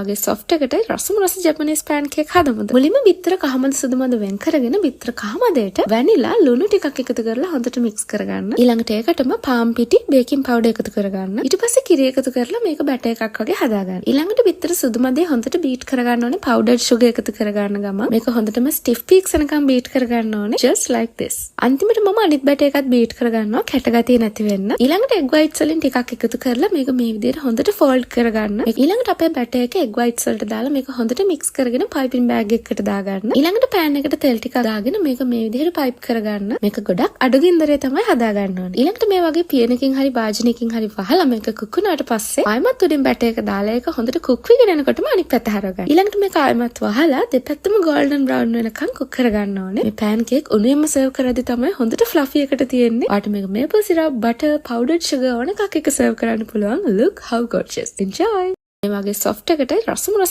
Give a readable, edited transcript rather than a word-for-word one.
වගේ soft එකටයි රසම රස Japanese pancake හදමුද. මුලින්ම බිත්තර කහමද සුදුමද වෙන් කරගෙන බිත්තර කහමදයට වැනිලා ලුණු ටිකක් එකතු කරලා හොඳට mix කරගන්න. ඊළඟට ඒකටම පාන් පිටි බේකින් පවුඩර් එකතු කරගන්න. ඊට පස්සේ කිරි එකතු කරලා මේක බැටර් එකක් වගේ හදාගන්න. ඊළඟට බිත්තර සුදුමදේ හොඳට beat කරගන්න ඕනේ. powdered sugar එකතු කරගන්න ගමන් මේක හොඳටම stiff peaks වෙනකම් beat කරගන්න ඕනේ. just like this. අන්තිමට මම අනිත් බැටර් එකත් beat කරගන්නවා කැටගතිය නැති වෙන්න. ඊළඟට egg whites වලින් ටිකක් එකතු කරලා මේක මේ විදිහට හොඳට fold කරගන්න. ඊළඟට අපේ බැටර් එක egg whites වලට දාලා මේක හොඳට mix කරගෙන piping bag එකකට දාගන්න. ඊළඟට pan එකට තෙල් ටිකක් දාගෙන මේක මේ විදිහට pipe කරගන්න. මේක ගොඩක් අඩු ගින්දරේ තමයි හදාගන්න ඕනේ. ඊළඟට මේ වගේ පියනකින් හරි භාජනයකින් හරි වහලා මේක cook වුණාට පස්සේ ආයමත් උඩින් බැටර් එක දාලා ඒක හොඳට cook වෙගෙන යනකොටම අනිත් පැත්ත හරවගන්න. ඊළඟට මේක ආයමත් වහලා දෙපැත්තම golden brown වෙනකන් cook කරගන්න ඕනේ. මේ pancake උණුවෙන්ම serve කරද්දී තමයි හොඳට fluffy එකට තියෙන්නේ. ඔයාලට මේක maple syrup, butter, powdered sugar ඕන එකක් එක serve කරන්න පුළුවන්. Look how gorgeous. Enjoy. මේ වගේ soft එකටයි රසම රස